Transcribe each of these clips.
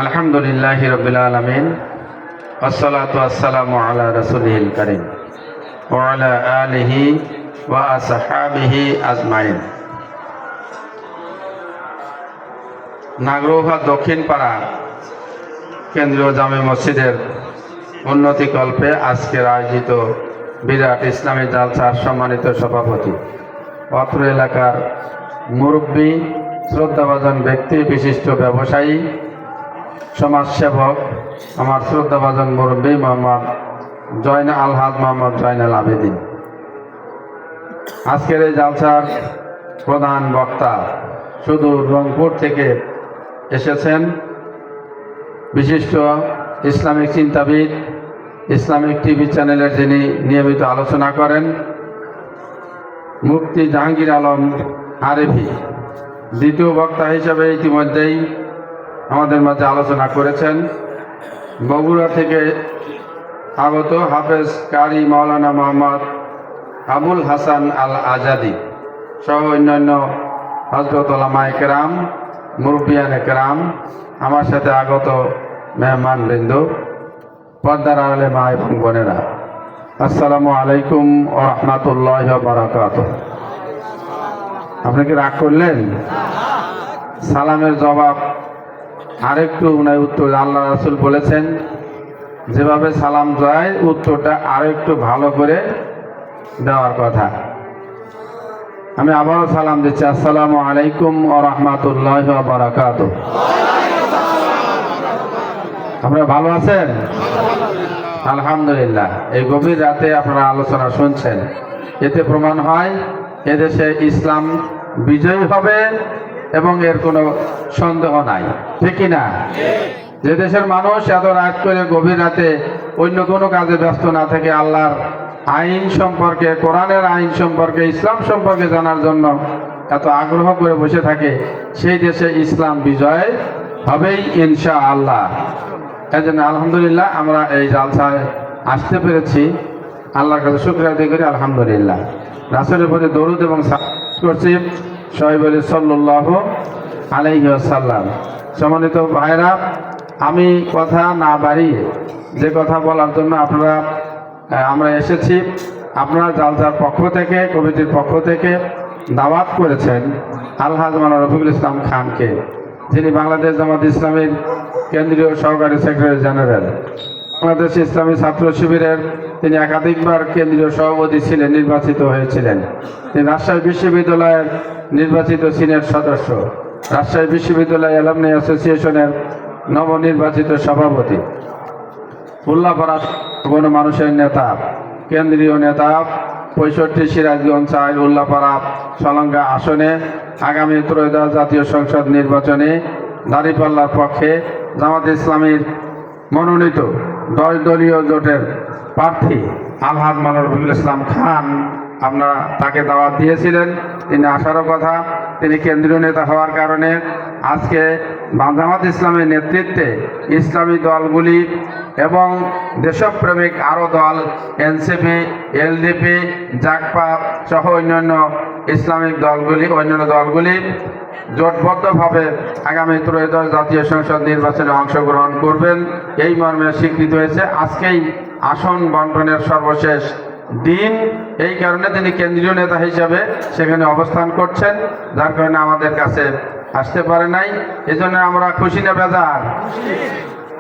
আলহামদুলিল্লাহি রাব্বিল আলামিন ওয়াসসালাতু ওয়াসসালামু আলা রাসূলিল কারীম ওয়া আলা আলিহি ওয়া আসহাবিহি আজমাইন। নাগরোহা দক্ষিণ পাড়া কেন্দ্রীয় জামে মসজিদের উন্নতিকল্পে আজকের আয়োজিত বিরাট ইসলামী জালসার সম্মানিত সভাপতি, অত্র এলাকার মুরব্বী, শ্রদ্ধাভাজন ব্যক্তি, বিশিষ্ট ব্যবসায়ী, সমাজসেবক, আমার শ্রদ্ধাভাজন মুরব্বী মোহাম্মদ আলহাজ মোহাম্মদ জয়নাল আবেদিন। আজকের এই জালসার প্রধান বক্তা সুদূর রংপুর থেকে এসেছেন বিশিষ্ট ইসলামিক চিন্তাবিদ, ইসলামিক টিভি চ্যানেলের যিনি নিয়মিত আলোচনা করেন, মুফতি জাহাঙ্গীর আলম আরেফি। দ্বিতীয় বক্তা হিসেবে ইতিমধ্যেই আমাদের মাঝে আলোচনা করেছেন বগুড়া থেকে আগত হাফেজ কারি মাওলানা মোহাম্মদ আবুল হাসান আল আজাদি সহ অন্যান্য হযরত ওলামায়ে কেরাম, মুরব্বিয়ানে কেরাম, আমার সাথে আগত মেহমানবৃন্দ, পর্দার আড়ালে মা এবং বোনেরা, আসসালামু আলাইকুম ওয়া রাহমাতুল্লাহি ওয়া বারাকাতুহু। আপনি কি রাগ করলেন? সালামের জবাব আরেকটু উত্তর, আল্লাহ রাসূল বলেছেন যেভাবে সালাম যায় উত্তরটা আরেকটু ভালো করে দেওয়ার কথা। আমি আবারও সালাম দিচ্ছি, আসসালামু আলাইকুম ওয়া রাহমাতুল্লাহি ওয়া বারাকাতুহু। আপনারা ভালো আছেন? আলহামদুলিল্লাহ। এই গভীর রাতে আপনারা আলোচনা শুনছেন, এতে প্রমাণ হয় এদেশে ইসলাম বিজয়ী হবে এবং এর কোনো সন্দেহ নাই, ঠিক না? যে দেশের মানুষ এত রাত করে গভীর রাতে অন্য কোনো কাজে ব্যস্ত না থেকে আল্লাহর আইন সম্পর্কে, কোরআনের আইন সম্পর্কে, ইসলাম সম্পর্কে জানার জন্য এত আগ্রহ করে বসে থাকে, সেই দেশে ইসলাম বিজয় হবেই ইনশাআল্লাহ। এই জন্য আলহামদুলিল্লাহ আমরা এই জালসায় আসতে পেরেছি, আল্লাহর কাছে শুকরিয়া আদায় করি আলহামদুলিল্লাহ। রাসূলের প্রতি দরুদ এবং সালাম করছি, সবাই বলি সাল্লাল্লাহু আলাইহি ওয়াসাল্লাম। সম্মানিত ভাইরা, আমি কথা না বাড়িয়ে যে কথা বলার জন্য আমরা এসেছি, আপনারা জালসার পক্ষ থেকে, কমিটির পক্ষ থেকে দাওয়াত করেছেন আলহাজ মাওলানা রফিকুল ইসলাম খানকে, যিনি বাংলাদেশ জামাত ইসলামীর কেন্দ্রীয় সহকারী সেক্রেটারি জেনারেল, বাংলাদেশ ইসলামী ছাত্র শিবিরের তিনি একাধিকবার কেন্দ্রীয় সভাপতি ছিলেন, নির্বাচিত হয়েছিলেন। তিনি রাজশাহী বিশ্ববিদ্যালয়ের নির্বাচিত সিনেট সদস্য, রাজশাহী বিশ্ববিদ্যালয় অ্যালামনি অ্যাসোসিয়েশনের নবনির্বাচিত সভাপতি, উল্লাপাড়া গণমানুষের নেতা, কেন্দ্রীয় নেতা, 65 সিরাজগঞ্জ 4 উল্লাপাড়া সলঙ্গা আসনে আগামী ত্রয়োদশ জাতীয় সংসদ নির্বাচনে দাঁড়িপাল্লার পক্ষে জামাত ইসলামীর মনোনীত 10 দলীয় জোটের প্রার্থী আলহাজ মাওলানা রফিকুল ইসলাম খান, আপনারা তাকে দাওয়াত দিয়েছিলেন, তিনি আসারও কথা। তিনি কেন্দ্রীয় নেতা হওয়ার কারণে আজকে জামাত ইসলামের নেতৃত্বে ইসলামী দলগুলি এবং দেশপ্রেমিক আরও দল, এনসিপি, এলডিপি, জাকপা সহ অন্যান্য ইসলামিক দলগুলি, অন্যান্য দলগুলি জোটবদ্ধভাবে আগামী ত্রয়োদশ জাতীয় সংসদ নির্বাচনে অংশগ্রহণ করবেন, এই মর্মে স্বীকৃত হয়েছে। আজকেই আসন বন্টনের সর্বশেষ দিন, এই কারণে তিনি কেন্দ্রীয় নেতা হিসাবে সেখানে অবস্থান করছেন, যার কারণে আমাদের কাছে আসতে পারে নাই। এজন্য আমরা খুশি না বেজার?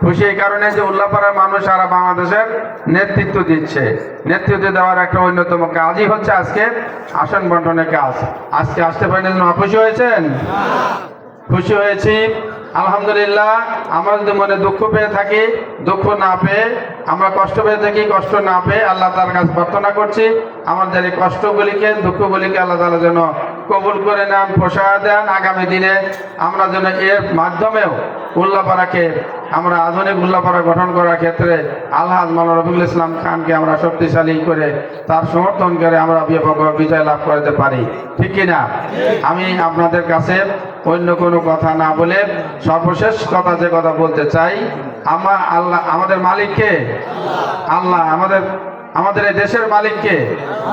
খুশি এই কারণে যে উল্লাপাড়ার মানুষ সারা বাংলাদেশের নেতৃত্ব দিচ্ছে। নেতৃত্ব দেওয়ার একটা অন্যতম কাজই হচ্ছে আজকে আসন বন্টনের কাজ। আজকে আসতে পারেন, খুশি হয়েছেন? খুশি হয়েছি আলহামদুলিল্লাহ। আমরা যদি মনে দুঃখ পেয়ে থাকি, দুঃখ না পেয়ে, আমরা কষ্ট পেয়ে থাকি, কষ্ট না পেয়ে আল্লাহ তার কাছে প্রার্থনা করছি আমাদের এই কষ্টগুলিকে, দুঃখগুলিকে আল্লাহ তাআলা যেন কবুল করে নেন, প্রসাদ দেন। আগামী দিনে আমরা যেন এর মাধ্যমেও উল্লাপাড়াকে, আমরা আধুনিক উল্লাপাড়া গঠন করার ক্ষেত্রে আলহাজ মাওলানা রফিকুল ইসলাম খানকে আমরা শক্তিশালী করে, তার সমর্থন করে আমরা ব্যাপক বিজয় লাভ করতে পারি, ঠিক কিনা? আমি আপনাদের কাছে অন্য কোনো কথা না বলে সর্বশেষ কথা যে কথা বলতে চাই, আমাদের মালিককে, আল্লাহ, আমাদের এই দেশের মালিককে,